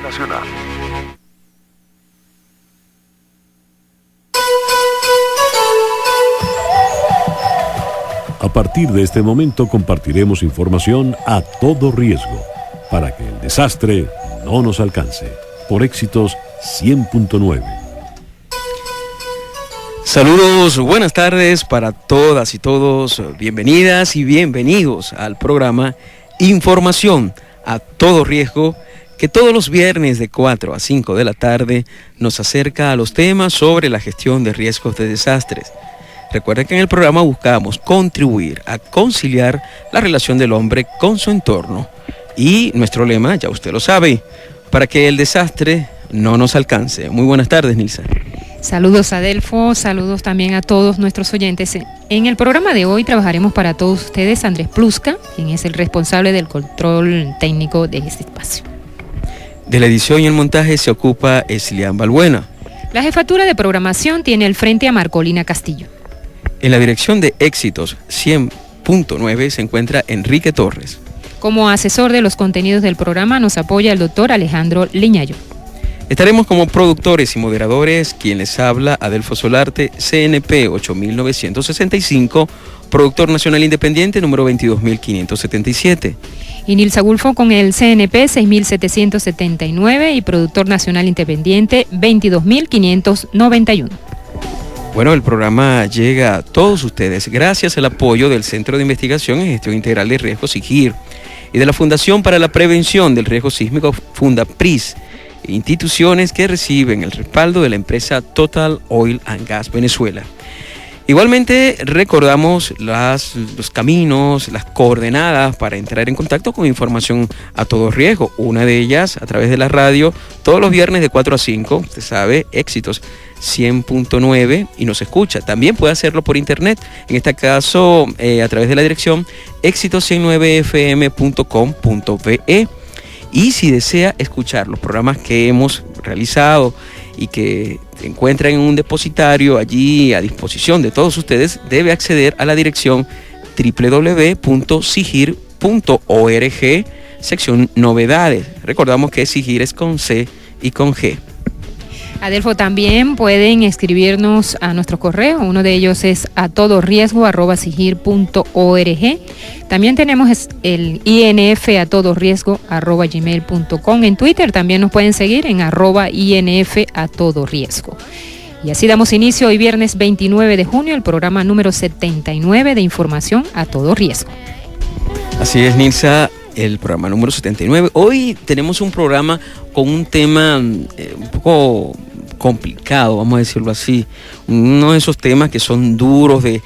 Nacional. A partir de este momento compartiremos información a todo riesgo para que el desastre no nos alcance. Por Éxitos 100.9. Saludos, buenas tardes para todas y todos. Bienvenidas y bienvenidos al programa Información a todo riesgo, que todos los viernes de 4 a 5 de la tarde nos acerca a los temas sobre la gestión de riesgos de desastres. Recuerden que en el programa buscamos contribuir a conciliar la relación del hombre con su entorno. Y nuestro lema, ya usted lo sabe, para que el desastre no nos alcance. Muy buenas tardes, Nilsa. Saludos, Adelfo, saludos también a todos nuestros oyentes. En el programa de hoy trabajaremos para todos ustedes Andrés Plusca, quien es el responsable del control técnico de este espacio. De la edición y el montaje se ocupa Eslian Balbuena. La jefatura de programación tiene al frente a Marcolina Castillo. En la dirección de Éxitos 100.9 se encuentra Enrique Torres. Como asesor de los contenidos del programa nos apoya el doctor Alejandro Liñayo. Estaremos como productores y moderadores, quien les habla, Adelfo Solarte, CNP 8965, productor nacional independiente número 22577. Y Nilsa Gulfo con el CNP 6779 y productor nacional independiente 22591. Bueno, el programa llega a todos ustedes gracias al apoyo del Centro de Investigación en Gestión Integral de Riesgos, SIGIR, y de la Fundación para la Prevención del Riesgo Sísmico, Fundapris, instituciones que reciben el respaldo de la empresa Total Oil and Gas Venezuela. Igualmente recordamos los caminos, las coordenadas para entrar en contacto con información a todo riesgo. Una de ellas a través de la radio todos los viernes de 4 a 5, usted sabe, Éxitos 100.9 y nos escucha. También puede hacerlo por internet, en este caso a través de la dirección éxitos109fm.com.be. Y si desea escuchar los programas que hemos realizado y que se encuentran en un depositario allí a disposición de todos ustedes, debe acceder a la dirección www.sigir.org, sección novedades. Recordamos que Sigir es con C y con G. Adelfo, también pueden escribirnos a nuestro correo, uno de ellos es atodoriesgo@sigir.org. También tenemos el info@gmail.com. En Twitter también nos pueden seguir en @info@todoriesgo. Y así damos inicio hoy viernes 29 de junio al programa número 79 de Información a Todo Riesgo. Así es, Nilsa, el programa número 79. Hoy tenemos un programa con un tema un poco complicado, vamos a decirlo así. Uno de esos temas que son duros de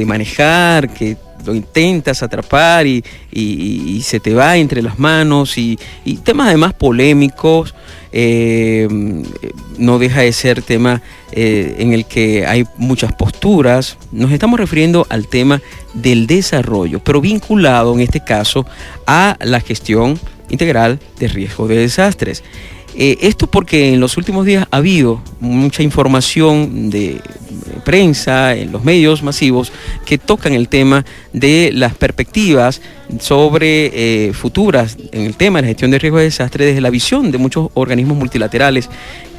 manejar, que lo intentas atrapar y se te va entre las manos, y temas además polémicos. No deja de ser tema en el que hay muchas posturas. Nos estamos refiriendo al tema del desarrollo, pero vinculado en este caso a la gestión integral de riesgo de desastres. Esto porque en los últimos días ha habido mucha información de prensa, en los medios masivos, que tocan el tema de las perspectivas sobre futuras en el tema de la gestión de riesgo de desastre desde la visión de muchos organismos multilaterales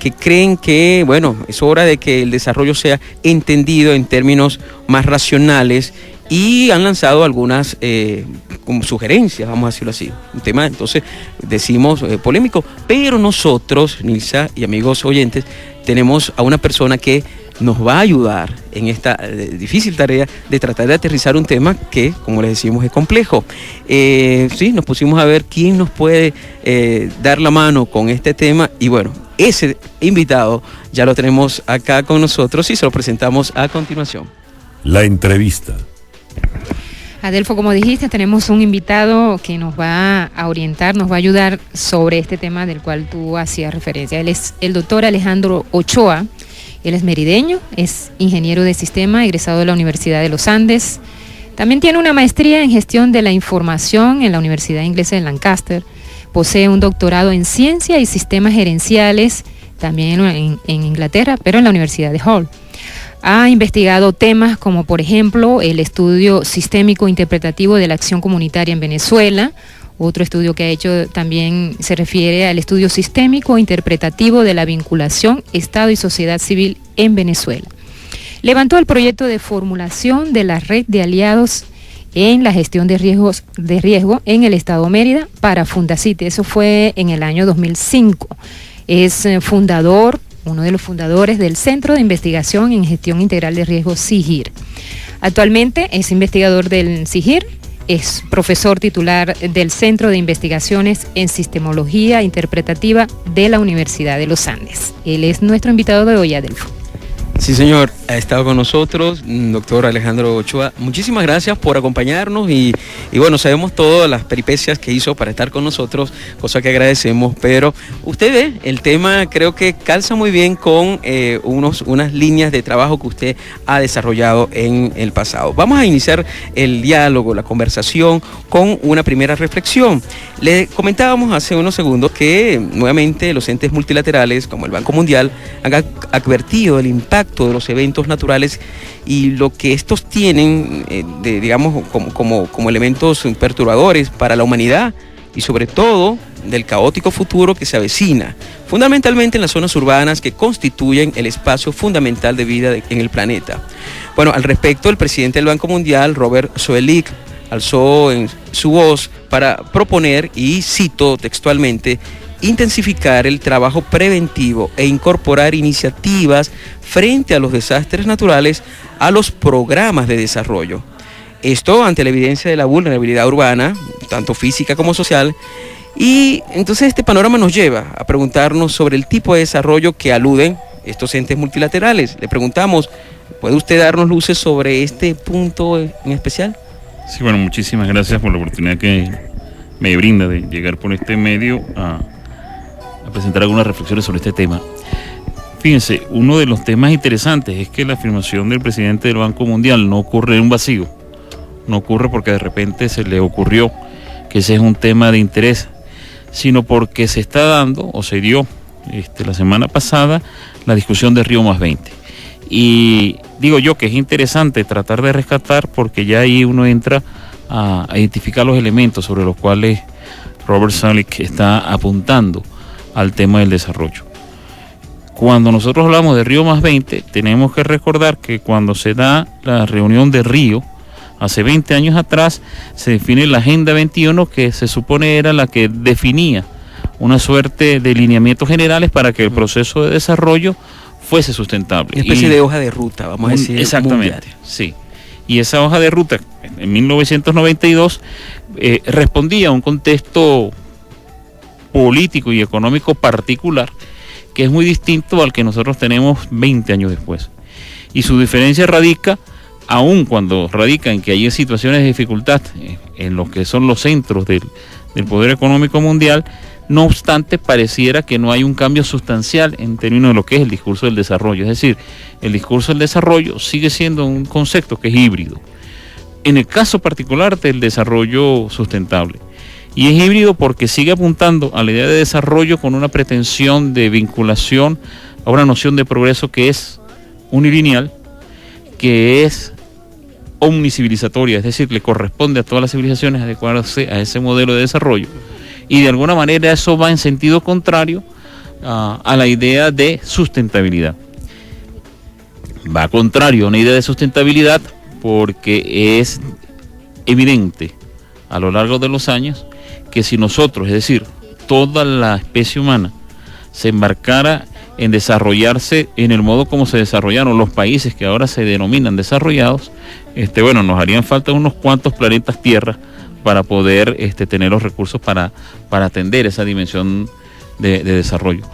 que creen que, bueno, es hora de que el desarrollo sea entendido en términos más racionales, y han lanzado algunas como sugerencias, vamos a decirlo así. Un tema, entonces, decimos polémico, pero nosotros, Nilsa y amigos oyentes, tenemos a una persona que nos va a ayudar en esta difícil tarea de tratar de aterrizar un tema que, como les decimos, es complejo. Sí, nos pusimos a ver quién nos puede dar la mano con este tema, y bueno, ese invitado ya lo tenemos acá con nosotros y se lo presentamos a continuación. La entrevista. Adelfo, como dijiste, tenemos un invitado que nos va a orientar, nos va a ayudar sobre este tema del cual tú hacías referencia. Él es el doctor Alejandro Ochoa. Él es merideño, es ingeniero de sistema, egresado de la Universidad de los Andes. También tiene una maestría en gestión de la información en la Universidad Inglesa de Lancaster. Posee un doctorado en ciencia y sistemas gerenciales, también en Inglaterra, pero en la Universidad de Hull. Ha investigado temas como, por ejemplo, el estudio sistémico interpretativo de la acción comunitaria en Venezuela, Otro estudio que ha hecho también se refiere al estudio sistémico interpretativo de la vinculación Estado y sociedad civil en Venezuela. Levantó el proyecto de formulación de la red de aliados en la gestión de riesgo en el Estado Mérida para Fundacite. Eso fue en el año 2005. Es uno de los fundadores del Centro de Investigación en Gestión Integral de Riesgo, CIGIR. Actualmente es investigador del CIGIR, es profesor titular del Centro de Investigaciones en Sistemología Interpretativa de la Universidad de los Andes. Él es nuestro invitado de hoy, Adelfo. Sí, señor, ha estado con nosotros, doctor Alejandro Ochoa. Muchísimas gracias por acompañarnos y bueno, sabemos todas las peripecias que hizo para estar con nosotros, cosa que agradecemos, pero usted ve, el tema creo que calza muy bien con unas líneas de trabajo que usted ha desarrollado en el pasado. Vamos a iniciar el diálogo, la conversación con una primera reflexión. Le comentábamos hace unos segundos que nuevamente los entes multilaterales como el Banco Mundial han advertido del impacto de los eventos naturales y lo que estos tienen, digamos, como elementos perturbadores para la humanidad y sobre todo del caótico futuro que se avecina, fundamentalmente en las zonas urbanas que constituyen el espacio fundamental de vida en el planeta. Bueno, al respecto, el presidente del Banco Mundial, Robert Zoellick, alzó en su voz para proponer, y cito textualmente, intensificar el trabajo preventivo e incorporar iniciativas frente a los desastres naturales a los programas de desarrollo. Esto ante la evidencia de la vulnerabilidad urbana, tanto física como social, y entonces este panorama nos lleva a preguntarnos sobre el tipo de desarrollo que aluden estos entes multilaterales. Le preguntamos, ¿puede usted darnos luces sobre este punto en especial? Sí, bueno, muchísimas gracias por la oportunidad que me brinda de llegar por este medio a presentar algunas reflexiones sobre este tema. Fíjense, uno de los temas interesantes es que la afirmación del presidente del Banco Mundial no ocurre en un vacío, no ocurre porque de repente se le ocurrió que ese es un tema de interés, sino porque se está dando, o se dio la semana pasada, la discusión de Río +20. Y digo yo que es interesante tratar de rescatar porque ya ahí uno entra a identificar los elementos sobre los cuales Robert Zoellick está apuntando al tema del desarrollo. Cuando nosotros hablamos de Río +20, tenemos que recordar que cuando se da la reunión de Río, hace 20 años atrás, se define la Agenda 21, que se supone era la que definía una suerte de lineamientos generales para que el proceso de desarrollo fuese sustentable. Una especie de hoja de ruta, vamos a decir. Exactamente, mundial. Sí. Y esa hoja de ruta, en 1992, respondía a un contexto político y económico particular que es muy distinto al que nosotros tenemos 20 años después. Y su diferencia radica, aun cuando radica en que hay situaciones de dificultad en lo que son los centros del poder económico mundial, no obstante pareciera que no hay un cambio sustancial en términos de lo que es el discurso del desarrollo. Es decir, el discurso del desarrollo sigue siendo un concepto que es híbrido. En el caso particular del desarrollo sustentable, y es híbrido porque sigue apuntando a la idea de desarrollo con una pretensión de vinculación a una noción de progreso que es unilineal, que es omnicivilizatoria, es decir, le corresponde a todas las civilizaciones adecuarse a ese modelo de desarrollo, y de alguna manera eso va en sentido contrario a la idea de sustentabilidad. Va contrario a una idea de sustentabilidad porque es evidente a lo largo de los años que si nosotros, es decir, toda la especie humana, se embarcara en desarrollarse en el modo como se desarrollaron los países que ahora se denominan desarrollados, bueno, nos harían falta unos cuantos planetas Tierra para poder tener los recursos para atender esa dimensión de desarrollo.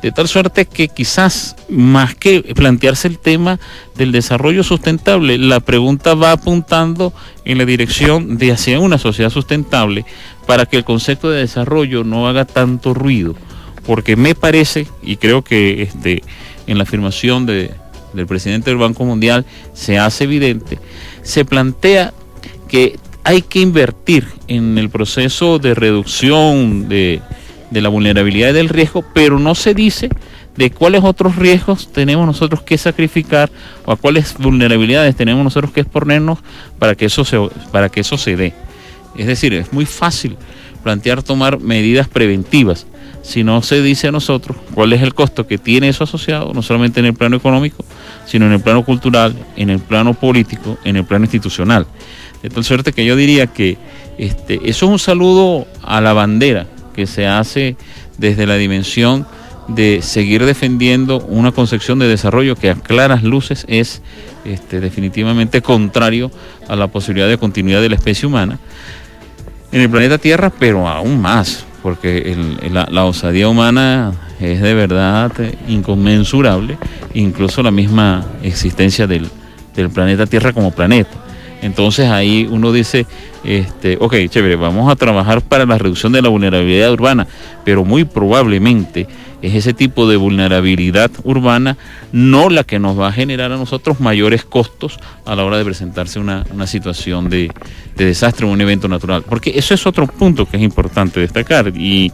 De tal suerte que quizás más que plantearse el tema del desarrollo sustentable, la pregunta va apuntando en la dirección de hacia una sociedad sustentable para que el concepto de desarrollo no haga tanto ruido. Porque me parece, y creo que en la afirmación del presidente del Banco Mundial se hace evidente, se plantea que hay que invertir en el proceso de reducción de la vulnerabilidad y del riesgo, pero no se dice de cuáles otros riesgos tenemos nosotros que sacrificar o a cuáles vulnerabilidades tenemos nosotros que exponernos para que eso se dé. Es decir, es muy fácil plantear tomar medidas preventivas si no se dice a nosotros cuál es el costo que tiene eso asociado, no solamente en el plano económico, sino en el plano cultural, en el plano político, en el plano institucional. De tal suerte que yo diría que eso es un saludo a la bandera que se hace desde la dimensión de seguir defendiendo una concepción de desarrollo que a claras luces es definitivamente contrario a la posibilidad de continuidad de la especie humana en el planeta Tierra, pero aún más, porque la osadía humana es de verdad inconmensurable, incluso la misma existencia del planeta Tierra como planeta. Entonces ahí uno dice, ok, chévere, vamos a trabajar para la reducción de la vulnerabilidad urbana, pero muy probablemente es ese tipo de vulnerabilidad urbana no la que nos va a generar a nosotros mayores costos a la hora de presentarse una situación de desastre o un evento natural. Porque eso es otro punto que es importante destacar y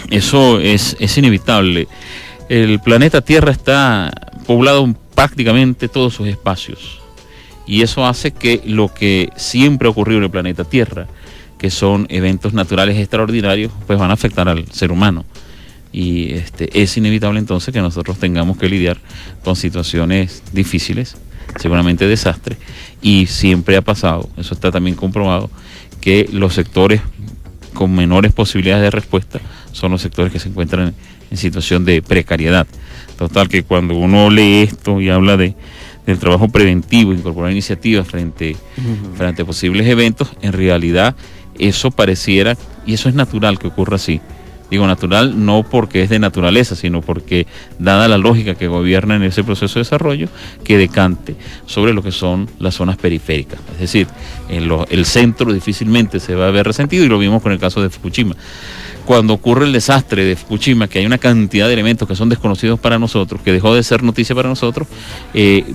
eso es inevitable. El planeta Tierra está poblado en prácticamente todos sus espacios. Y eso hace que lo que siempre ha ocurrido en el planeta Tierra, que son eventos naturales extraordinarios, pues van a afectar al ser humano. Y es inevitable entonces que nosotros tengamos que lidiar con situaciones difíciles, seguramente desastres, y siempre ha pasado, eso está también comprobado, que los sectores con menores posibilidades de respuesta son los sectores que se encuentran en situación de precariedad. Total que cuando uno lee esto y habla del trabajo preventivo, incorporar iniciativas frente a posibles eventos, en realidad eso pareciera, y eso es natural que ocurra así. Digo natural no porque es de naturaleza, sino porque dada la lógica que gobierna en ese proceso de desarrollo, que decante sobre lo que son las zonas periféricas. Es decir, el centro difícilmente se va a ver resentido, y lo vimos con el caso de Fukushima. Cuando ocurre el desastre de Fukushima, que hay una cantidad de elementos que son desconocidos para nosotros, que dejó de ser noticia para nosotros,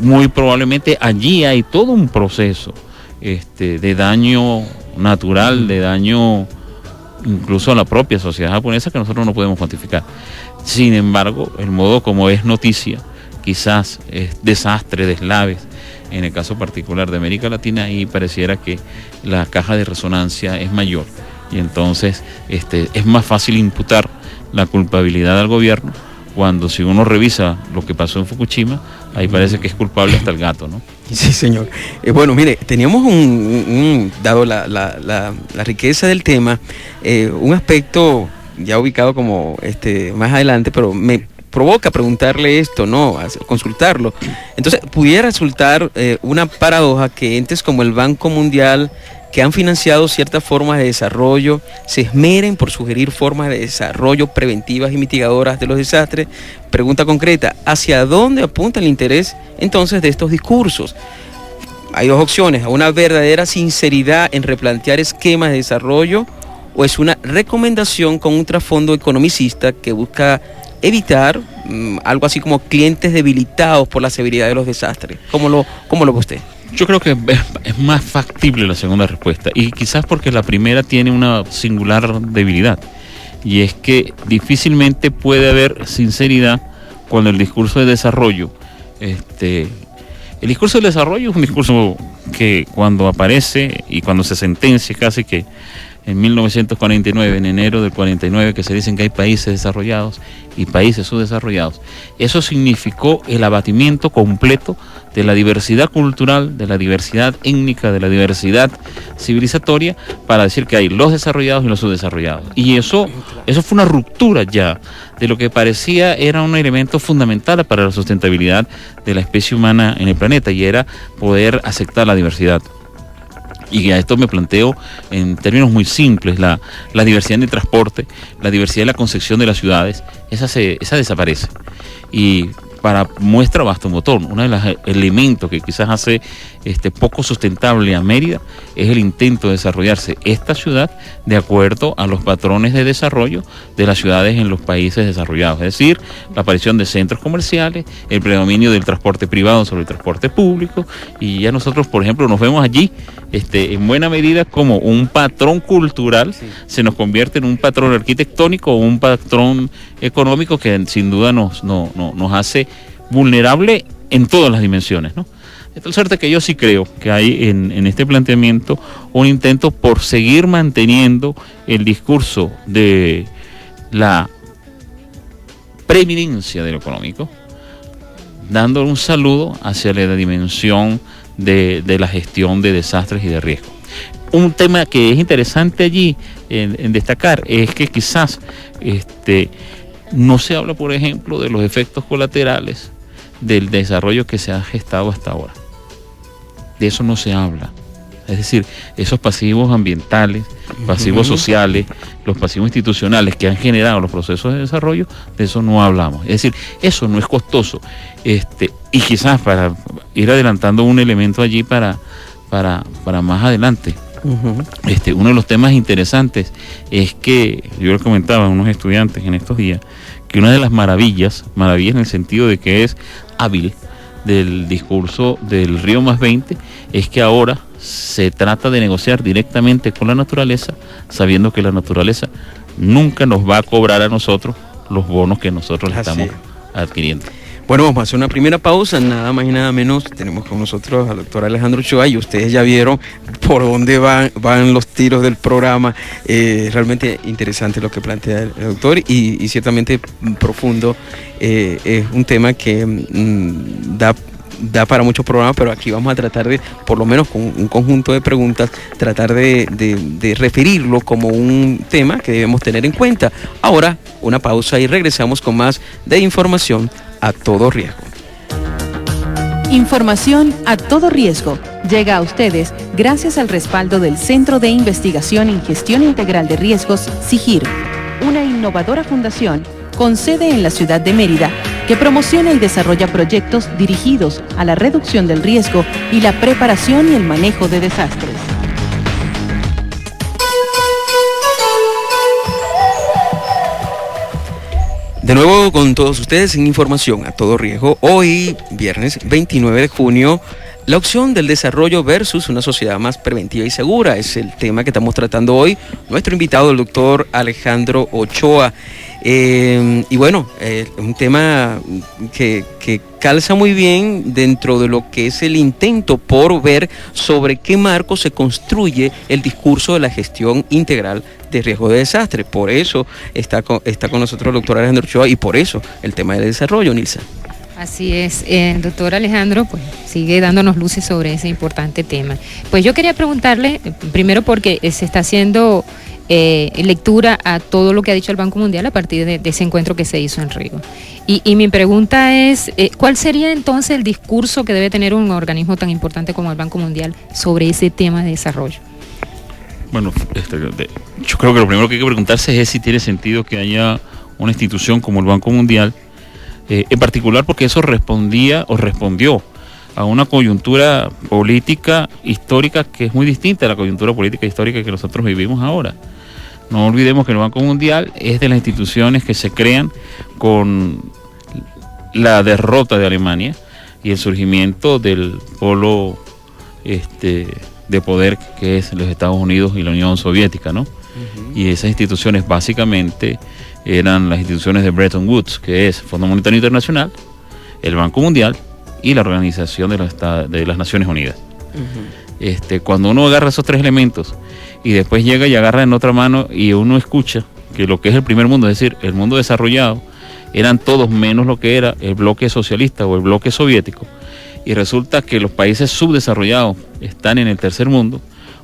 muy probablemente allí hay todo un proceso de daño natural, de daño incluso a la propia sociedad japonesa, que nosotros no podemos cuantificar. Sin embargo, el modo como es noticia, quizás es desastre, deslaves, en el caso particular de América Latina, ahí pareciera que la caja de resonancia es mayor, y entonces es más fácil imputar la culpabilidad al gobierno, cuando si uno revisa lo que pasó en Fukushima, ahí parece que es culpable hasta el gato, ¿no? Sí, señor. Bueno, mire, teníamos dado la riqueza del tema, un aspecto ya ubicado como más adelante, pero me provoca preguntarle esto, ¿no? Consultarlo. Entonces, pudiera resultar una paradoja que entes como el Banco Mundial, que han financiado ciertas formas de desarrollo, se esmeren por sugerir formas de desarrollo preventivas y mitigadoras de los desastres. Pregunta concreta, ¿hacia dónde apunta el interés entonces de estos discursos? Hay dos opciones: una verdadera sinceridad en replantear esquemas de desarrollo, o es una recomendación con un trasfondo economicista que busca evitar algo así como clientes debilitados por la severidad de los desastres. ¿Cómo lo ve usted? Yo creo que es más factible la segunda respuesta, y quizás porque la primera tiene una singular debilidad, y es que difícilmente puede haber sinceridad cuando el discurso de desarrollo, el discurso de desarrollo es un discurso que cuando aparece y cuando se sentencia casi que en 1949, en enero del 49, que se dicen que hay países desarrollados y países subdesarrollados, eso significó el abatimiento completo de la diversidad cultural, de la diversidad étnica, de la diversidad civilizatoria, para decir que hay los desarrollados y los subdesarrollados. Y eso fue una ruptura ya de lo que parecía era un elemento fundamental para la sustentabilidad de la especie humana en el planeta, y era poder aceptar la diversidad. Y a esto me planteo en términos muy simples: la diversidad en el transporte, la diversidad en la concepción de las ciudades, esa desaparece. Y para muestra basta un botón. Uno de los elementos que quizás hace poco sustentable a Mérida es el intento de desarrollarse esta ciudad de acuerdo a los patrones de desarrollo de las ciudades en los países desarrollados, es decir, la aparición de centros comerciales, el predominio del transporte privado sobre el transporte público, y ya nosotros, por ejemplo, nos vemos allí en buena medida como un patrón cultural, sí, se nos convierte en un patrón arquitectónico o un patrón económico que sin duda nos hace vulnerable en todas las dimensiones, ¿no? De tal suerte que yo sí creo que hay en este planteamiento un intento por seguir manteniendo el discurso de la preeminencia de lo económico, dando un saludo hacia la dimensión de la gestión de desastres y de riesgo. Un tema que es interesante allí en destacar es que quizás no se habla, por ejemplo, de los efectos colaterales del desarrollo que se ha gestado hasta ahora. De eso no se habla. Es decir, esos pasivos ambientales, pasivos sociales, los pasivos institucionales que han generado los procesos de desarrollo, de eso no hablamos. Es decir, eso no es costoso. Y quizás para ir adelantando un elemento allí para más adelante. Uno de los temas interesantes es que, yo le comentaba a unos estudiantes en estos días, que una de las maravillas en el sentido de que es hábil del discurso del Río +20, es que ahora se trata de negociar directamente con la naturaleza, sabiendo que la naturaleza nunca nos va a cobrar a nosotros los bonos que nosotros le estamos adquiriendo. Bueno, vamos a hacer una primera pausa, nada más y nada menos. Tenemos con nosotros al doctor Alejandro Ochoa y ustedes ya vieron por dónde van los tiros del programa. Realmente interesante lo que plantea el doctor y ciertamente profundo. Es un tema que da para muchos programas, pero aquí vamos a tratar de, por lo menos con un conjunto de preguntas, tratar de referirlo como un tema que debemos tener en cuenta. Ahora, una pausa y regresamos con más de información a todo riesgo. Información a todo riesgo llega a ustedes gracias al respaldo del Centro de Investigación en Gestión Integral de Riesgos, CIGIR, una innovadora fundación con sede en la ciudad de Mérida, que promociona y desarrolla proyectos dirigidos a la reducción del riesgo y la preparación y el manejo de desastres. De nuevo con todos ustedes en Información a todo riesgo. Hoy, viernes 29 de junio, la opción del desarrollo versus una sociedad más preventiva y segura es el tema que estamos tratando hoy. Nuestro invitado, el doctor Alejandro Ochoa. Y bueno, un tema que calza muy bien dentro de lo que es el intento por ver sobre qué marco se construye el discurso de la gestión integral de riesgo de desastre. Por eso está con nosotros el doctor Alejandro Ochoa y por eso el tema del desarrollo, Nilsa. Así es, el doctor Alejandro pues sigue dándonos luces sobre ese importante tema. Pues yo quería preguntarle, primero porque se está haciendo lectura a todo lo que ha dicho el Banco Mundial a partir de ese encuentro que se hizo en Río. Y mi pregunta es, ¿cuál sería entonces el discurso que debe tener un organismo tan importante como el Banco Mundial sobre ese tema de desarrollo? Bueno, yo creo que lo primero que hay que preguntarse es si tiene sentido que haya una institución como el Banco Mundial, en particular porque eso respondió a una coyuntura política histórica que es muy distinta a la coyuntura política histórica que nosotros vivimos ahora. No olvidemos que el Banco Mundial es de las instituciones que se crean con la derrota de Alemania y el surgimiento del polo de poder que es los Estados Unidos y la Unión Soviética, ¿no? Y esas instituciones básicamente eran las instituciones de Bretton Woods, que es Fondo Monetario Internacional, el Banco Mundial y la Organización de las Naciones Unidas. Cuando uno agarra esos tres elementos y después llega y agarra en otra mano y uno escucha que lo que es el primer mundo, es decir, el mundo desarrollado, eran todos menos lo que era el bloque socialista o el bloque soviético, y resulta que los países subdesarrollados están en el tercer mundo,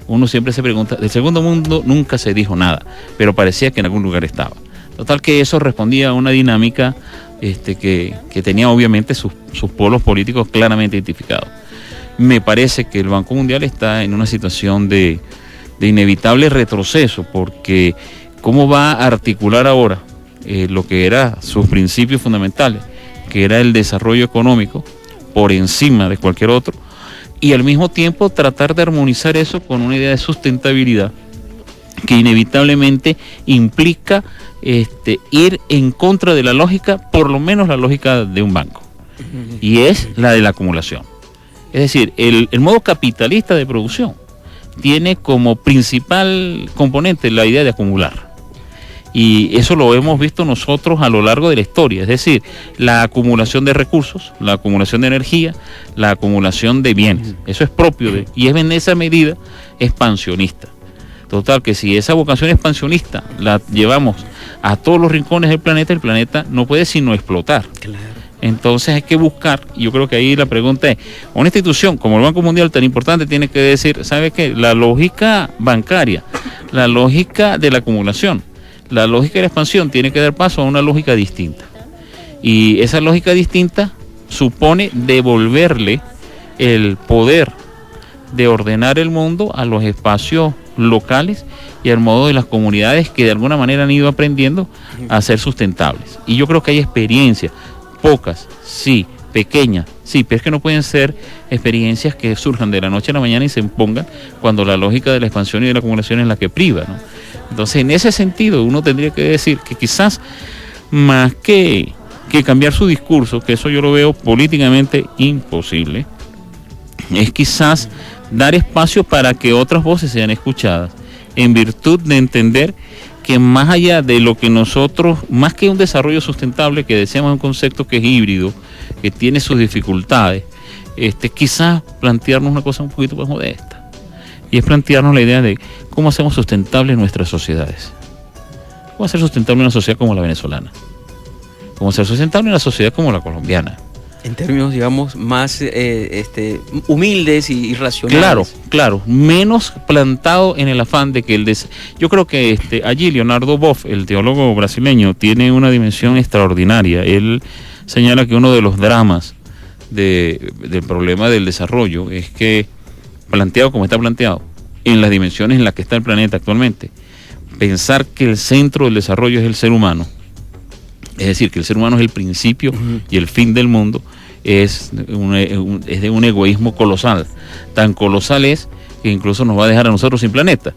uno siempre se pregunta, del segundo mundo nunca se dijo nada, pero parecía que en algún lugar estaba. Total que eso respondía a una dinámica que tenía obviamente sus polos políticos claramente identificados. Me parece que el Banco Mundial está en una situación de inevitable retroceso, porque ¿cómo va a articular ahora lo que eran sus principios fundamentales, que era el desarrollo económico por encima de cualquier otro, y al mismo tiempo tratar de armonizar eso con una idea de sustentabilidad que inevitablemente implica ir en contra de la lógica, por lo menos la lógica de un banco, y es la de la acumulación? Es decir, el modo capitalista de producción tiene como principal componente la idea de acumular. Y eso lo hemos visto nosotros a lo largo de la historia, es decir, la acumulación de recursos, la acumulación de energía, la acumulación de bienes. Eso es propio y es en esa medida expansionista. Total, que si esa vocación expansionista la llevamos a todos los rincones del planeta, el planeta no puede sino explotar. Claro. Entonces hay que buscar, y yo creo que ahí la pregunta es, una institución como el Banco Mundial tan importante tiene que decir, ¿sabe qué? La lógica bancaria, la lógica de la acumulación, la lógica de la expansión tiene que dar paso a una lógica distinta. Y esa lógica distinta supone devolverle el poder de ordenar el mundo a los espacios locales y al modo de las comunidades que de alguna manera han ido aprendiendo a ser sustentables. Y yo creo que hay experiencias, pocas, sí, pequeñas, sí, pero es que no pueden ser experiencias que surjan de la noche a la mañana y se impongan cuando la lógica de la expansión y de la acumulación es la que priva, ¿no? Entonces, en ese sentido, uno tendría que decir que quizás más que cambiar su discurso, que eso yo lo veo políticamente imposible, es quizás dar espacio para que otras voces sean escuchadas, en virtud de entender que más allá de lo que nosotros, más que un desarrollo sustentable, que deseamos un concepto que es híbrido, que tiene sus dificultades, quizás plantearnos una cosa un poquito más modesta, y es plantearnos la idea de cómo hacemos sustentables nuestras sociedades. ¿Cómo hacer sustentable una sociedad como la venezolana? ¿Cómo hacer sustentable una sociedad como la colombiana? En términos, digamos, más humildes y racionales. Claro, menos plantado en el afán de que yo creo que allí Leonardo Boff, el teólogo brasileño, tiene una dimensión extraordinaria. Él señala que uno de los dramas del problema del desarrollo es que, planteado como está planteado, en las dimensiones en las que está el planeta actualmente, pensar que el centro del desarrollo es el ser humano, es decir, que el ser humano es el principio y el fin del mundo, es de un egoísmo colosal. Tan colosal es que incluso nos va a dejar a nosotros sin planeta.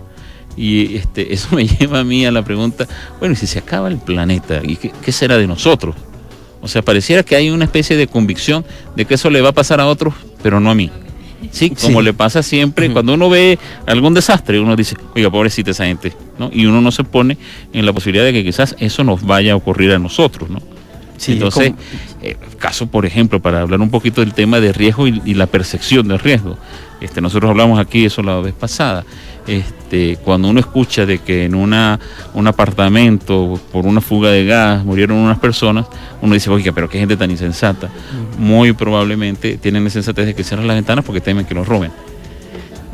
Y eso me lleva a mí a la pregunta, bueno, ¿y si se acaba el planeta? ¿Y qué será de nosotros? O sea, pareciera que hay una especie de convicción de que eso le va a pasar a otros, pero no a mí. Sí, como le pasa siempre, cuando uno ve algún desastre, uno dice, oiga, pobrecita esa gente, ¿no? Y uno no se pone en la posibilidad de que quizás eso nos vaya a ocurrir a nosotros, ¿no? Sí, entonces, caso, por ejemplo, para hablar un poquito del tema de riesgo y la percepción del riesgo, nosotros hablamos aquí eso la vez pasada, cuando uno escucha de que en un apartamento por una fuga de gas murieron unas personas, uno dice, oiga, pero qué gente tan insensata. Muy probablemente tienen la insensatez de que cierran las ventanas porque temen que los roben.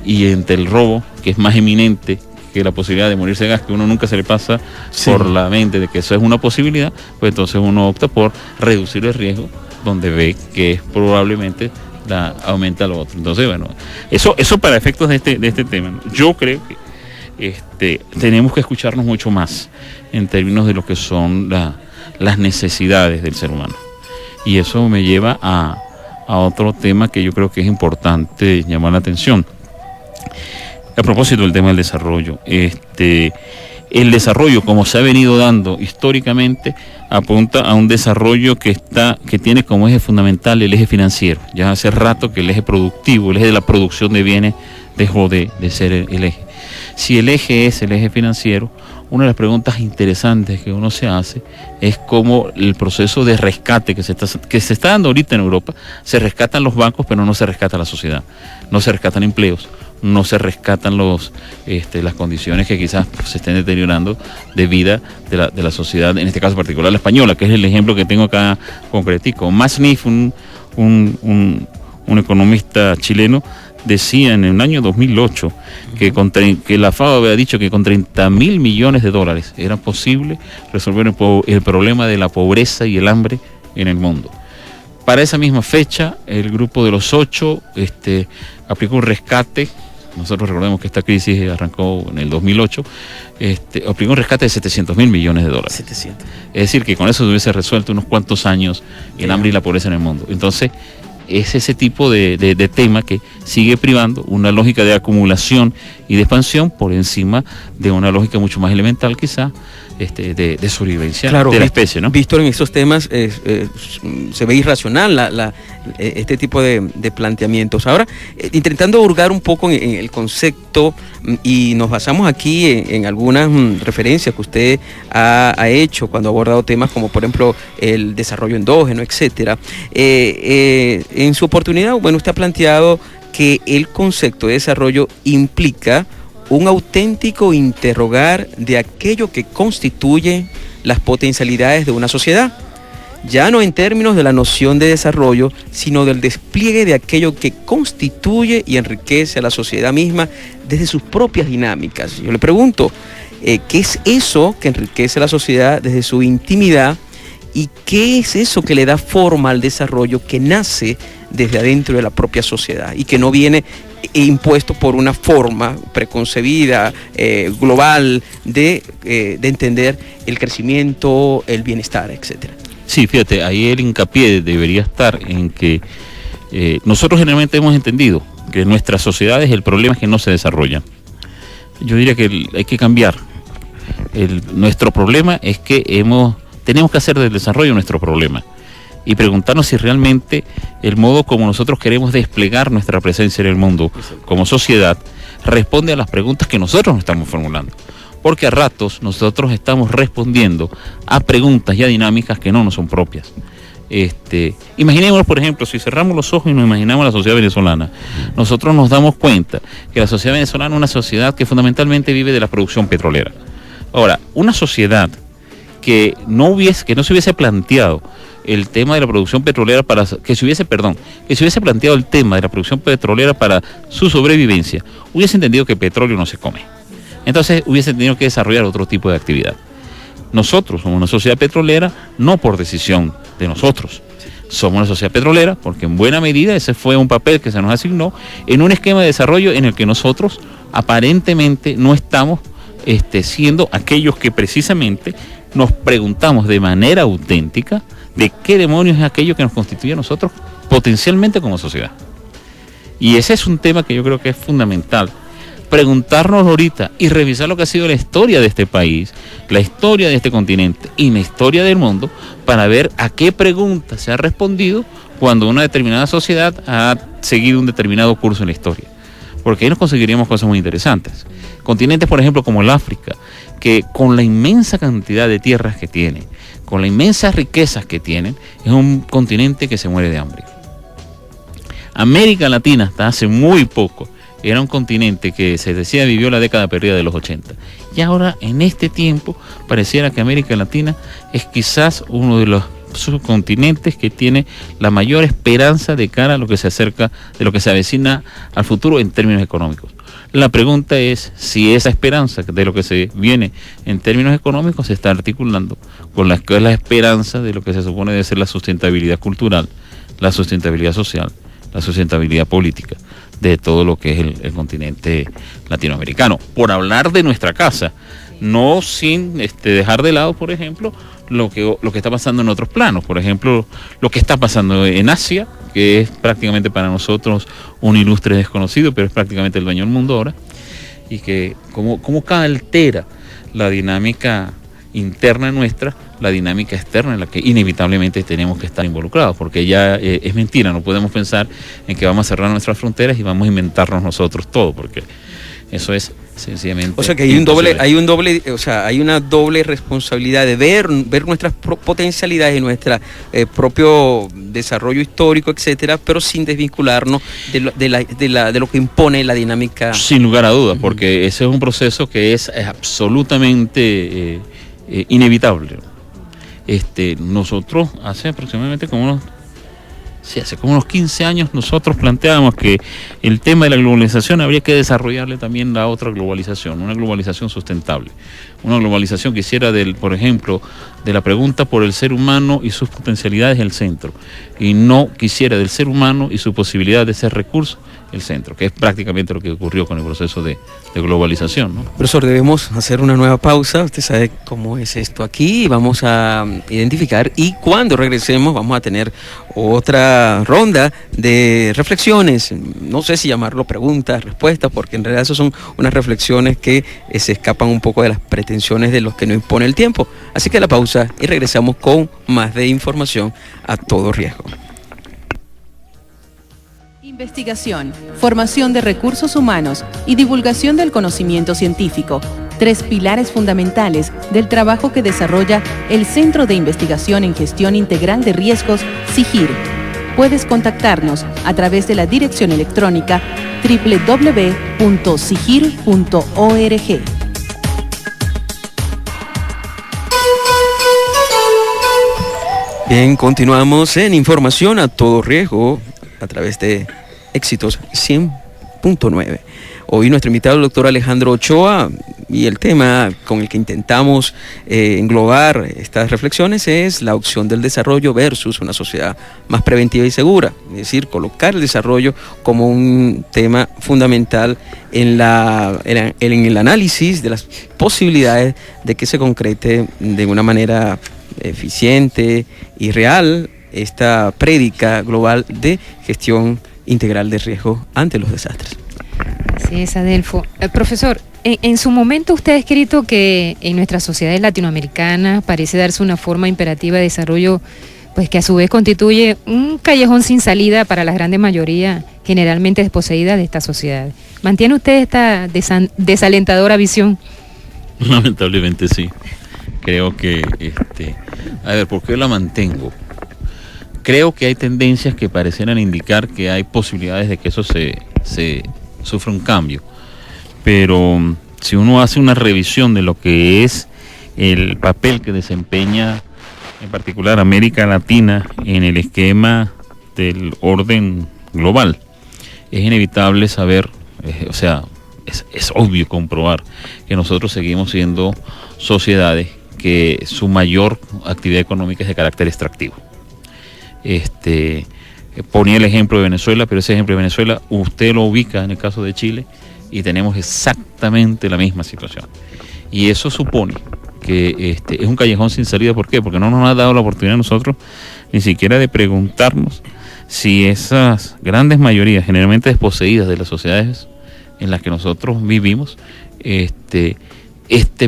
Y entre el robo, que es más eminente que la posibilidad de morirse de gas, que uno nunca se le pasa por la mente de que eso es una posibilidad, pues entonces uno opta por reducir el riesgo donde ve que es probablemente aumenta lo otro. Entonces, bueno, eso para efectos de este tema. Yo creo que tenemos que escucharnos mucho más en términos de lo que son las necesidades del ser humano. Y eso me lleva a otro tema que yo creo que es importante llamar la atención. A propósito del tema del desarrollo, el desarrollo, como se ha venido dando históricamente, apunta a un desarrollo que tiene como eje fundamental el eje financiero. Ya hace rato que el eje productivo, el eje de la producción de bienes, dejó de ser el eje. Si el eje es el eje financiero, una de las preguntas interesantes que uno se hace es cómo el proceso de rescate que se está dando ahorita en Europa, se rescatan los bancos, pero no se rescata la sociedad, no se rescatan empleos, no se rescatan las condiciones que quizás se estén deteriorando de vida de la sociedad, en este caso particular la española, que es el ejemplo que tengo acá concretico. Masnif, un economista chileno, decía en el año 2008 que la FAO había dicho que con 30.000 millones de dólares era posible resolver el problema de la pobreza y el hambre en el mundo. Para esa misma fecha, el grupo de los 8 aplicó un rescate. Nosotros recordemos que esta crisis arrancó en el 2008, aplicó un rescate de 700.000 millones de dólares. 700. Es decir, que con eso se hubiese resuelto unos cuantos años el hambre y la pobreza en el mundo. Entonces, es ese tipo de tema que sigue privando una lógica de acumulación y de expansión por encima de una lógica mucho más elemental quizá de sobrevivencia claro, de la especie, ¿no? Visto en esos temas, se ve irracional este tipo de planteamientos. Ahora, intentando hurgar un poco en el concepto, y nos basamos aquí en algunas referencias que usted ha hecho cuando ha abordado temas como, por ejemplo, el desarrollo endógeno, etcétera. En su oportunidad, bueno, usted ha planteado que el concepto de desarrollo implica un auténtico interrogar de aquello que constituye las potencialidades de una sociedad, ya no en términos de la noción de desarrollo, sino del despliegue de aquello que constituye y enriquece a la sociedad misma desde sus propias dinámicas. Yo le pregunto, ¿qué es eso que enriquece a la sociedad desde su intimidad? ¿Y qué es eso que le da forma al desarrollo que nace desde adentro de la propia sociedad y que no viene impuesto por una forma preconcebida, global, de entender el crecimiento, el bienestar, etcétera? Sí, fíjate, ahí el hincapié debería estar en que nosotros generalmente hemos entendido que nuestras sociedades el problema es que no se desarrollan. Yo diría que hay que cambiar. Nuestro problema es que tenemos que hacer del desarrollo nuestro problema y preguntarnos si realmente el modo como nosotros queremos desplegar nuestra presencia en el mundo como sociedad responde a las preguntas que nosotros nos estamos formulando. Porque a ratos nosotros estamos respondiendo a preguntas y a dinámicas que no nos son propias. Imaginémonos, por ejemplo, si cerramos los ojos y nos imaginamos la sociedad venezolana, nosotros nos damos cuenta que la sociedad venezolana es una sociedad que fundamentalmente vive de la producción petrolera. Ahora, una sociedad que no se hubiese planteado el tema de la producción petrolera que se hubiese planteado el tema de la producción petrolera para su sobrevivencia, hubiese entendido que petróleo no se come. Entonces hubiese tenido que desarrollar otro tipo de actividad. Nosotros somos una sociedad petrolera no por decisión de nosotros. Somos una sociedad petrolera porque en buena medida ese fue un papel que se nos asignó en un esquema de desarrollo en el que nosotros aparentemente no estamos siendo aquellos que precisamente nos preguntamos de manera auténtica de qué demonios es aquello que nos constituye a nosotros potencialmente como sociedad. Y ese es un tema que yo creo que es fundamental. Preguntarnos ahorita y revisar lo que ha sido la historia de este país, la historia de este continente y la historia del mundo para ver a qué pregunta se ha respondido cuando una determinada sociedad ha seguido un determinado curso en la historia. Porque ahí nos conseguiríamos cosas muy interesantes. Continentes, por ejemplo, como el África, que con la inmensa cantidad de tierras que tiene, con las inmensas riquezas que tienen, es un continente que se muere de hambre. América Latina, hasta hace muy poco, era un continente que se decía vivió la década perdida de los 80. Y ahora, en este tiempo, pareciera que América Latina es quizás uno de los subcontinentes que tiene la mayor esperanza de cara a lo que se acerca, de lo que se avecina al futuro en términos económicos. La pregunta es si esa esperanza de lo que se viene en términos económicos se está articulando con la esperanza de lo que se supone debe ser la sustentabilidad cultural, la sustentabilidad social, la sustentabilidad política de todo lo que es el continente latinoamericano. Por hablar de nuestra casa, no sin dejar de lado, por ejemplo, lo que está pasando en otros planos. Por ejemplo, lo que está pasando en Asia, que es prácticamente para nosotros un ilustre desconocido, pero es prácticamente el dueño del mundo ahora, y que cómo altera la dinámica interna nuestra, la dinámica externa en la que inevitablemente tenemos que estar involucrados, porque ya es mentira, no podemos pensar en que vamos a cerrar nuestras fronteras y vamos a inventarnos nosotros todo, porque eso es sencillamente. O sea que hay una doble responsabilidad de ver nuestras potencialidades y nuestro propio desarrollo histórico, etcétera, pero sin desvincularnos de lo que impone la dinámica. Sin lugar a dudas, porque ese es un proceso que es absolutamente inevitable. Nosotros hace aproximadamente como unos 15 años nosotros planteábamos que el tema de la globalización habría que desarrollarle también la otra globalización, una globalización sustentable, una globalización que hiciera por ejemplo, de la pregunta por el ser humano y sus potencialidades el centro, y no quisiera del ser humano y su posibilidad de ser recurso el centro, que es prácticamente lo que ocurrió con el proceso de globalización, ¿no? Profesor, debemos hacer una nueva pausa. Usted sabe cómo es esto aquí. Vamos a identificar y cuando regresemos vamos a tener otra ronda de reflexiones. No sé si llamarlo preguntas, respuestas, porque en realidad eso son unas reflexiones que se escapan un poco de las pretensiones de los que nos impone el tiempo. Así que la pausa y regresamos con más de información a todo riesgo. Investigación, formación de recursos humanos y divulgación del conocimiento científico, 3 pilares fundamentales del trabajo que desarrolla el Centro de Investigación en Gestión Integral de Riesgos, SIGIR. Puedes contactarnos a través de la dirección electrónica www.sigir.org. Bien, continuamos en información a todo riesgo a través de Éxitos 100.9. Hoy nuestro invitado el doctor Alejandro Ochoa, y el tema con el que intentamos englobar estas reflexiones es la opción del desarrollo versus una sociedad más preventiva y segura, es decir, colocar el desarrollo como un tema fundamental en el análisis de las posibilidades de que se concrete de una manera eficiente y real esta prédica global de gestión integral de riesgo ante los desastres. Así es, Adelfo. Profesor, en su momento usted ha escrito que en nuestras sociedades latinoamericanas parece darse una forma imperativa de desarrollo, pues que a su vez constituye un callejón sin salida para la gran mayoría generalmente desposeída de esta sociedad. ¿Mantiene usted esta desalentadora visión? Lamentablemente sí. Creo que, a ver, ¿por qué la mantengo? Creo que hay tendencias que parecieran indicar que hay posibilidades de que eso se sufra un cambio, pero si uno hace una revisión de lo que es el papel que desempeña en particular América Latina en el esquema del orden global, es inevitable saber, es obvio comprobar que nosotros seguimos siendo sociedades que su mayor actividad económica es de carácter extractivo. Ponía el ejemplo de Venezuela, pero ese ejemplo de Venezuela usted lo ubica en el caso de Chile y tenemos exactamente la misma situación. Y eso supone que es un callejón sin salida. ¿Por qué? Porque no nos ha dado la oportunidad a nosotros ni siquiera de preguntarnos si esas grandes mayorías, generalmente desposeídas de las sociedades en las que nosotros vivimos, este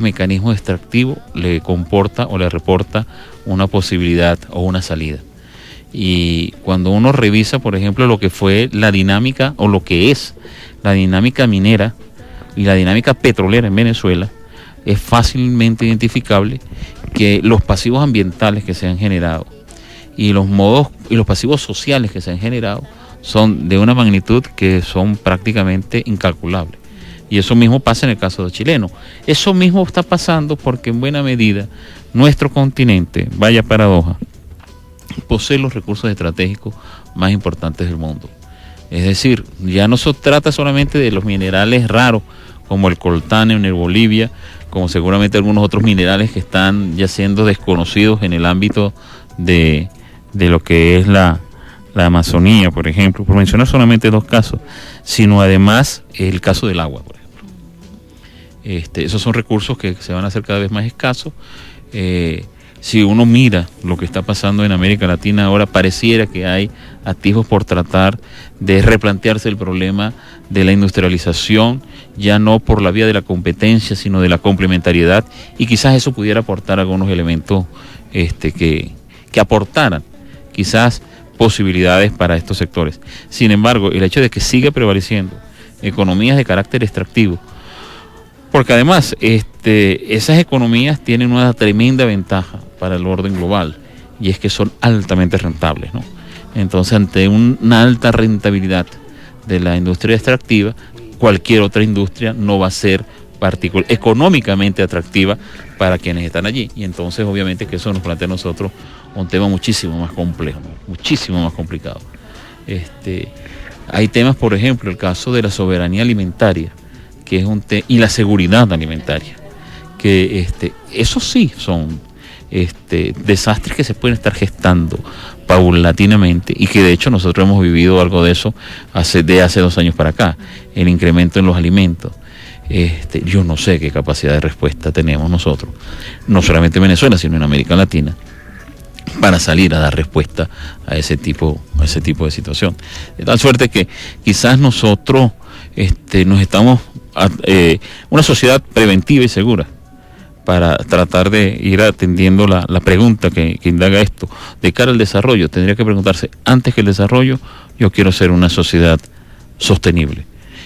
mecanismo extractivo le comporta o le reporta una posibilidad o una salida. Y cuando uno revisa, por ejemplo, lo que fue la dinámica o lo que es la dinámica minera y la dinámica petrolera en Venezuela, es fácilmente identificable que los pasivos ambientales que se han generado y los modos y los pasivos sociales que se han generado son de una magnitud que son prácticamente incalculables. Y eso mismo pasa en el caso de chileno. Eso mismo está pasando porque en buena medida nuestro continente, vaya paradoja, posee los recursos estratégicos más importantes del mundo. Es decir, ya no se trata solamente de los minerales raros como el coltán en el Bolivia, como seguramente algunos otros minerales que están ya siendo desconocidos en el ámbito de lo que es la Amazonía, por ejemplo, por mencionar solamente 2 casos, sino además el caso del agua, por ejemplo. Esos son recursos que se van a hacer cada vez más escasos. Si uno mira lo que está pasando en América Latina ahora, pareciera que hay atisbos por tratar de replantearse el problema de la industrialización, ya no por la vía de la competencia, sino de la complementariedad, y quizás eso pudiera aportar algunos elementos que aportaran quizás posibilidades para estos sectores. Sin embargo, el hecho de que siga prevaleciendo economías de carácter extractivo, porque además esas economías tienen una tremenda ventaja para el orden global, y es que son altamente rentables, ¿no? Entonces, ante una alta rentabilidad de la industria extractiva, cualquier otra industria no va a ser económicamente atractiva para quienes están allí. Y entonces, obviamente, que eso nos plantea a nosotros un tema muchísimo más complejo, ¿no? Muchísimo más complicado. Hay temas, por ejemplo, el caso de la soberanía alimentaria, que es y la seguridad alimentaria, que esos sí son desastres que se pueden estar gestando paulatinamente y que de hecho nosotros hemos vivido algo de eso hace 2 años para acá, el incremento en los alimentos. Yo no sé qué capacidad de respuesta tenemos nosotros, no solamente en Venezuela, sino en América Latina, para salir a dar respuesta a ese tipo de situación. De tal suerte que quizás nosotros nos estamos una sociedad preventiva y segura para tratar de ir atendiendo la pregunta que indaga esto. De cara al desarrollo, tendría que preguntarse, antes que el desarrollo, yo quiero ser una sociedad sostenible.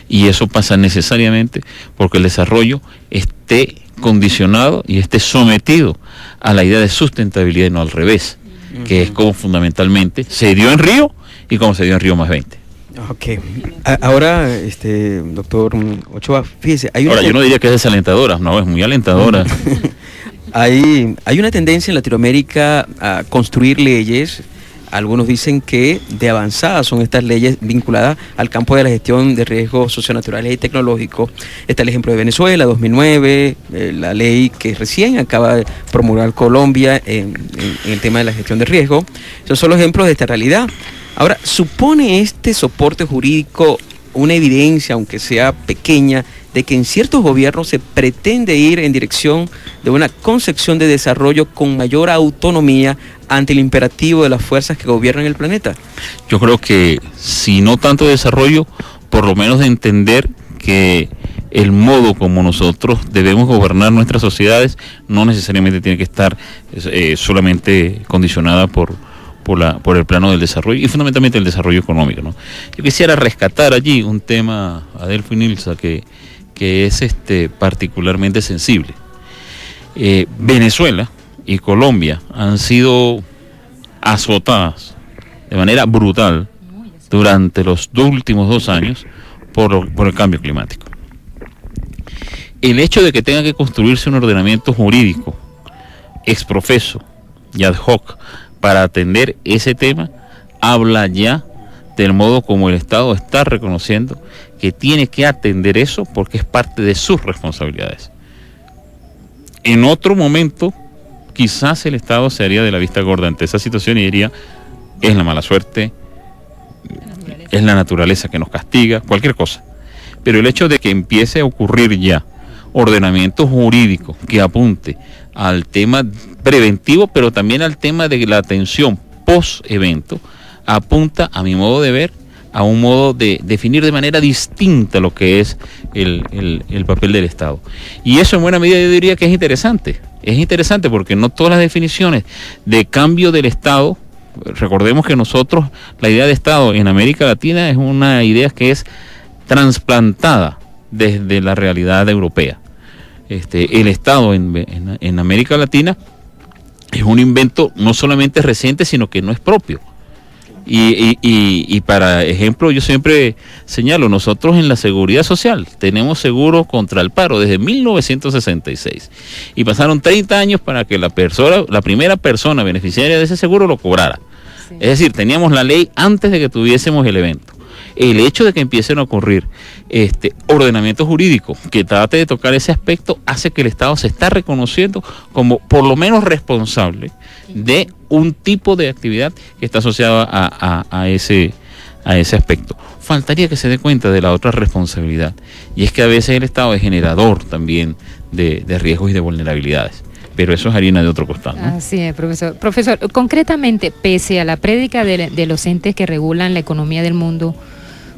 Y eso pasa necesariamente porque el desarrollo esté condicionado y esté sometido a la idea de sustentabilidad y no al revés, que es como fundamentalmente se dio en Río y como se dio en Río +20. Ok. Ahora, doctor Ochoa, fíjese, ahora yo no diría que es desalentadora, no, es muy alentadora. Hay una tendencia en Latinoamérica a construir leyes. Algunos dicen que de avanzadas son estas leyes vinculadas al campo de la gestión de riesgos socionaturales y tecnológicos. Está el ejemplo de Venezuela, 2009, la ley que recién acaba de promulgar Colombia en el tema de la gestión de riesgo. Esos son los ejemplos de esta realidad. Ahora, ¿supone este soporte jurídico una evidencia, aunque sea pequeña, de que en ciertos gobiernos se pretende ir en dirección de una concepción de desarrollo con mayor autonomía ante el imperativo de las fuerzas que gobiernan el planeta? Yo creo que si no tanto desarrollo, por lo menos de entender que el modo como nosotros debemos gobernar nuestras sociedades no necesariamente tiene que estar solamente condicionada por el plano del desarrollo y fundamentalmente el desarrollo económico, ¿no? Yo quisiera rescatar allí un tema, Adelfo y Nilsa, que es particularmente sensible. Venezuela y Colombia han sido azotadas de manera brutal durante los últimos 2 años por el cambio climático. El hecho de que tenga que construirse un ordenamiento jurídico exprofeso y ad hoc para atender ese tema habla ya del modo como el Estado está reconociendo que tiene que atender eso porque es parte de sus responsabilidades. En otro momento, quizás el Estado se haría de la vista gorda ante esa situación y diría, es la mala suerte, es la naturaleza que nos castiga, cualquier cosa. Pero el hecho de que empiece a ocurrir ya ordenamiento jurídico que apunte al tema preventivo, pero también al tema de la atención post-evento, apunta, a mi modo de ver, a un modo de definir de manera distinta lo que es el papel del Estado. Y eso en buena medida yo diría que es interesante. Es interesante porque no todas las definiciones de cambio del Estado, recordemos que nosotros, la idea de Estado en América Latina es una idea que es trasplantada desde la realidad europea. El Estado en América Latina es un invento no solamente reciente, sino que no es propio. Y para ejemplo, yo siempre señalo, nosotros en la seguridad social tenemos seguro contra el paro desde 1966 y pasaron 30 años para que la primera persona beneficiaria de ese seguro lo cobrara. Sí. Es decir, teníamos la ley antes de que tuviésemos el evento. El hecho de que empiecen a ocurrir ordenamiento jurídico que trate de tocar ese aspecto hace que el Estado se está reconociendo como por lo menos responsable de un tipo de actividad que está asociada a ese aspecto. Faltaría que se dé cuenta de la otra responsabilidad, y es que a veces el Estado es generador también de riesgos y de vulnerabilidades. Pero eso es harina de otro costal, ¿no? Así es, profesor. Profesor, concretamente, pese a la prédica de los entes que regulan la economía del mundo,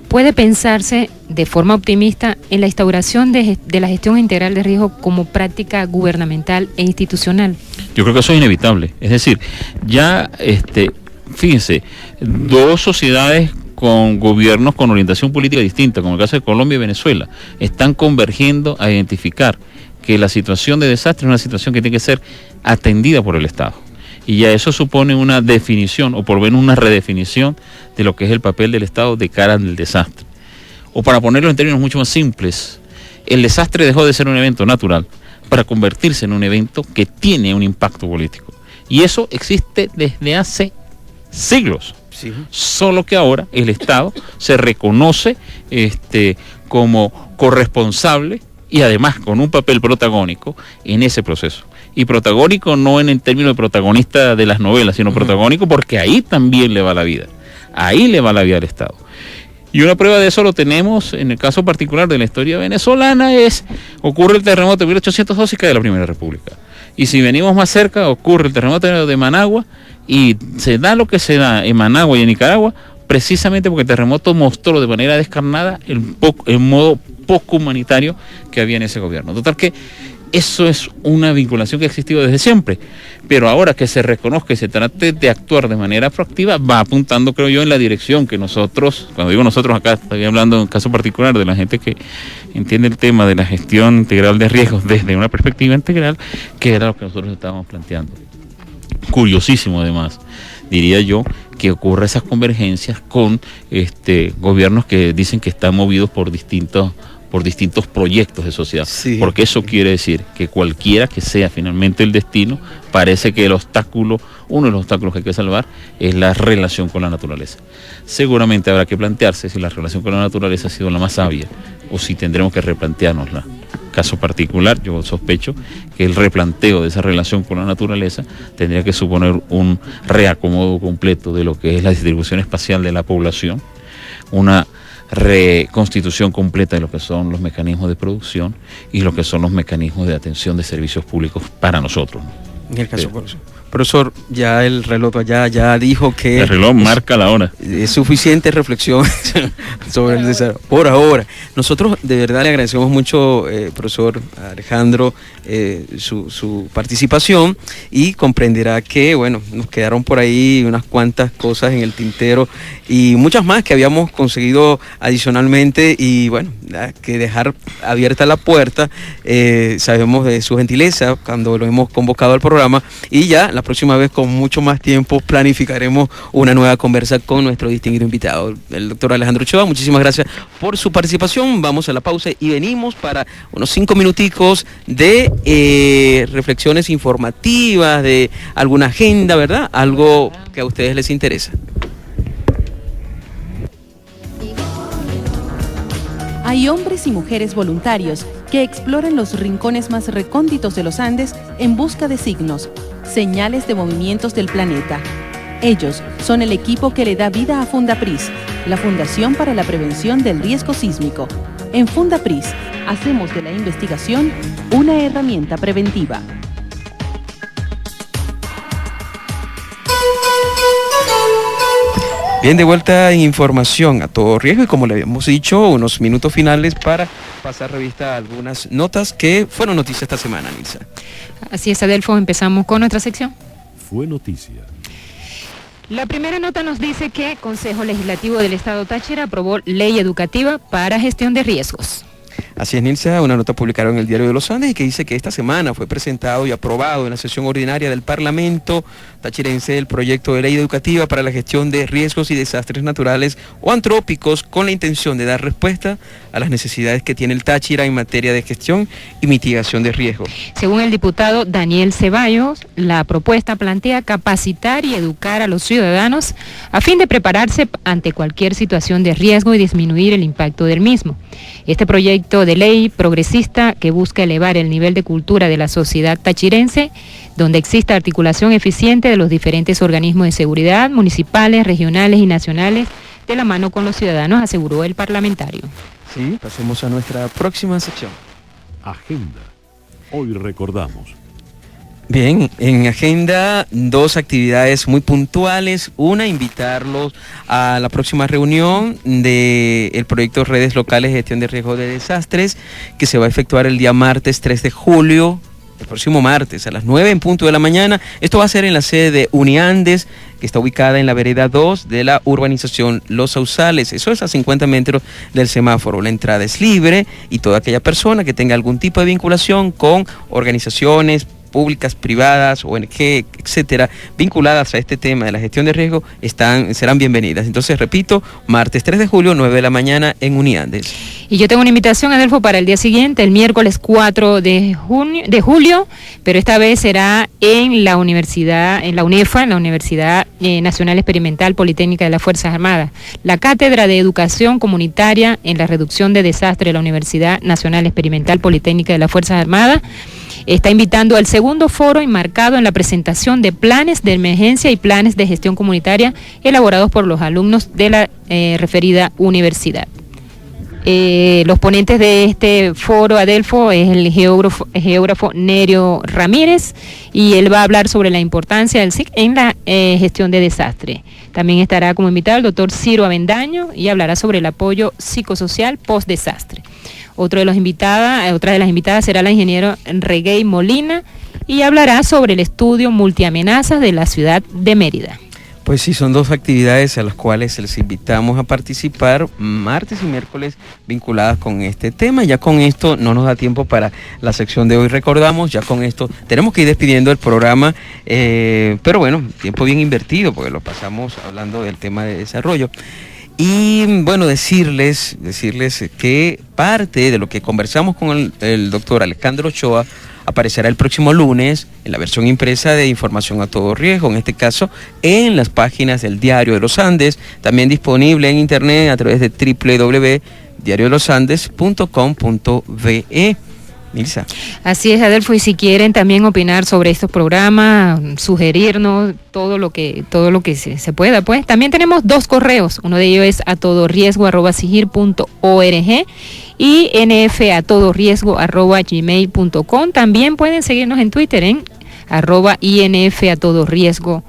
¿puede pensarse de forma optimista en la instauración de la gestión integral de riesgo como práctica gubernamental e institucional? Yo creo que eso es inevitable. Es decir, ya, fíjense, 2 sociedades con gobiernos con orientación política distinta, como el caso de Colombia y Venezuela, están convergiendo a identificar que la situación de desastre es una situación que tiene que ser atendida por el Estado. Y ya eso supone una definición, o por lo menos una redefinición de lo que es el papel del Estado de cara al desastre. O para ponerlo en términos mucho más simples, el desastre dejó de ser un evento natural para convertirse en un evento que tiene un impacto político. Y eso existe desde hace siglos. Sí. Solo que ahora el Estado se reconoce como corresponsable y además con un papel protagónico en ese proceso. Y protagónico no en el término de protagonista de las novelas, sino protagónico porque ahí también le va la vida. Ahí le va la vida al Estado. Y una prueba de eso lo tenemos en el caso particular de la historia venezolana, ocurre el terremoto de 1812 y cae la Primera República. Y si venimos más cerca, ocurre el terremoto de Managua y se da lo que se da en Managua y en Nicaragua, precisamente porque el terremoto mostró de manera descarnada el modo poco humanitario que había en ese gobierno. Total que eso es una vinculación que ha existido desde siempre, pero ahora que se reconozca y se trate de actuar de manera proactiva, va apuntando, creo yo, en la dirección que nosotros, cuando digo nosotros acá, estoy hablando en un caso particular de la gente que entiende el tema de la gestión integral de riesgos desde una perspectiva integral, que era lo que nosotros estábamos planteando. Curiosísimo además, diría yo, que ocurra esas convergencias con gobiernos que dicen que están movidos por distintos proyectos de sociedad, sí. Porque eso quiere decir que cualquiera que sea finalmente el destino, parece que uno de los obstáculos que hay que salvar es la relación con la naturaleza. Seguramente habrá que plantearse si la relación con la naturaleza ha sido la más sabia o si tendremos que replanteárnosla. Caso particular, yo sospecho que el replanteo de esa relación con la naturaleza tendría que suponer un reacomodo completo de lo que es la distribución espacial de la población, una reconstitución completa de lo que son los mecanismos de producción y lo que son los mecanismos de atención de servicios públicos para nosotros, ¿no? En el caso, profesor, ya el reloj ya dijo que... El reloj marca la hora. Es suficiente reflexión sobre el desarrollo. Por ahora, nosotros de verdad le agradecemos mucho, profesor Alejandro, su participación, y comprenderá que, bueno, nos quedaron por ahí unas cuantas cosas en el tintero y muchas más que habíamos conseguido adicionalmente, y bueno, que dejar abierta la puerta. Sabemos de su gentileza cuando lo hemos convocado al programa, y ya la próxima vez con mucho más tiempo planificaremos una nueva conversa con nuestro distinguido invitado, el doctor Alejandro Ochoa. Muchísimas gracias por su participación. Vamos a la pausa y venimos para unos 5 minuticos de reflexiones informativas, de alguna agenda, ¿verdad? Algo que a ustedes les interesa. Hay hombres y mujeres voluntarios que exploran los rincones más recónditos de los Andes en busca de signos, señales de movimientos del planeta. Ellos son el equipo que le da vida a Fundapris, la Fundación para la Prevención del Riesgo Sísmico. En Fundapris, hacemos de la investigación una herramienta preventiva. Bien, de vuelta en información a todo riesgo, y como le habíamos dicho, unos minutos finales para pasar revista a algunas notas que fueron noticias esta semana, Nilsa. Así es, Adelfo, empezamos con nuestra sección. Fue noticia. La primera nota nos dice que Consejo Legislativo del Estado Táchira aprobó ley educativa para gestión de riesgos. Así es, Nilsa, una nota publicada en el Diario de los Andes y que dice que esta semana fue presentado y aprobado en la sesión ordinaria del Parlamento tachirense el proyecto de ley educativa para la gestión de riesgos y desastres naturales o antrópicos, con la intención de dar respuesta a las necesidades que tiene el Táchira en materia de gestión y mitigación de riesgos. Según el diputado Daniel Ceballos, la propuesta plantea capacitar y educar a los ciudadanos a fin de prepararse ante cualquier situación de riesgo y disminuir el impacto del mismo. Este proyecto de ley progresista, que busca elevar el nivel de cultura de la sociedad tachirense, donde exista articulación eficiente de los diferentes organismos de seguridad, municipales, regionales y nacionales, de la mano con los ciudadanos, aseguró el parlamentario. Sí, pasemos a nuestra próxima sección. Agenda. Hoy recordamos. Bien, en agenda 2 actividades muy puntuales. Una, invitarlos a la próxima reunión del proyecto Redes Locales de Gestión de Riesgo de Desastres, que se va a efectuar el día martes 3 de julio, el próximo martes, a las 9 en punto de la mañana. Esto va a ser en la sede de Uniandes, que está ubicada en la vereda 2 de la urbanización Los Sausales. Eso es a 50 metros del semáforo. La entrada es libre y toda aquella persona que tenga algún tipo de vinculación con organizaciones públicas, privadas, ONG, etcétera, vinculadas a este tema de la gestión de riesgo, serán bienvenidas. Entonces, repito, martes 3 de julio, 9 de la mañana en Uniandes. Y yo tengo una invitación, Adelfo, para el día siguiente, el miércoles 4 de julio, pero esta vez será en la universidad, en la UNEFA, en la Universidad Nacional Experimental Politécnica de las Fuerzas Armadas. La Cátedra de Educación Comunitaria en la Reducción de Desastres de la Universidad Nacional Experimental Politécnica de las Fuerzas Armadas está invitando al segundo foro enmarcado en la presentación de planes de emergencia y planes de gestión comunitaria elaborados por los alumnos de la referida universidad. Los ponentes de este foro, Adelfo, es el geógrafo Nerio Ramírez, y él va a hablar sobre la importancia del SIC en la gestión de desastre. También estará como invitado el doctor Ciro Avendaño y hablará sobre el apoyo psicosocial post-desastre. Otra de las invitadas será la ingeniera Reguey Molina y hablará sobre el estudio multiamenazas de la ciudad de Mérida. Pues sí, son dos actividades a las cuales les invitamos a participar martes y miércoles vinculadas con este tema. Ya con esto no nos da tiempo para la sección de hoy, recordamos, ya con esto tenemos que ir despidiendo el programa, pero bueno, tiempo bien invertido porque lo pasamos hablando del tema de desarrollo. Y bueno, decirles que parte de lo que conversamos con el doctor Alejandro Ochoa aparecerá el próximo lunes en la versión impresa de Información a Todo Riesgo, en este caso en las páginas del Diario de los Andes, también disponible en internet a través de www.diariodelosandes.com.be. Nilsa. Así es, Adelfo, y si quieren también opinar sobre estos programas, sugerirnos todo lo que se pueda, pues también tenemos dos correos. Uno de ellos es atodoriesgo@sigir.org y nfatodoriesgo@gmail.com. También pueden seguirnos en Twitter en @infatodoriesgo.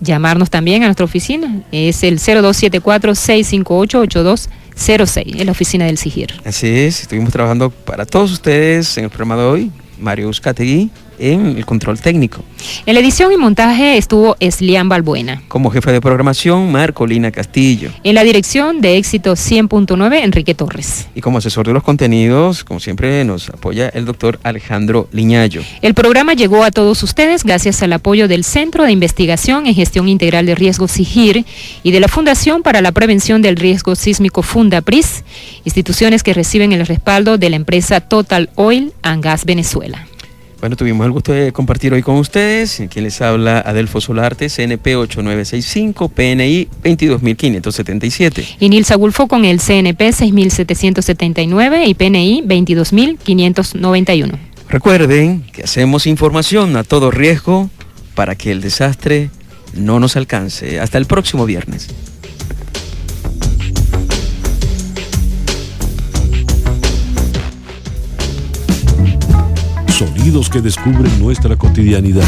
Llamarnos también a nuestra oficina, es el 0274-658-8206, en la oficina del SIGIR. Así es, estuvimos trabajando para todos ustedes en el programa de hoy, Mario Uzcategui en el control técnico. En la edición y montaje estuvo Eslian Balbuena. Como jefe de programación, Marcolina Castillo. En la dirección de Éxito 100.9, Enrique Torres. Y como asesor de los contenidos, como siempre, nos apoya el doctor Alejandro Liñayo. El programa llegó a todos ustedes gracias al apoyo del Centro de Investigación en Gestión Integral de Riesgos SIGIR y de la Fundación para la Prevención del Riesgo Sísmico Fundapris, instituciones que reciben el respaldo de la empresa Total Oil and Gas Venezuela. Bueno, tuvimos el gusto de compartir hoy con ustedes. Quien les habla, Adelfo Solarte, CNP 8965, PNI 22577. Y Nilsa Gulfo con el CNP 6779 y PNI 22591. Recuerden que hacemos información a todo riesgo para que el desastre no nos alcance. Hasta el próximo viernes. Sonidos que descubren nuestra cotidianidad.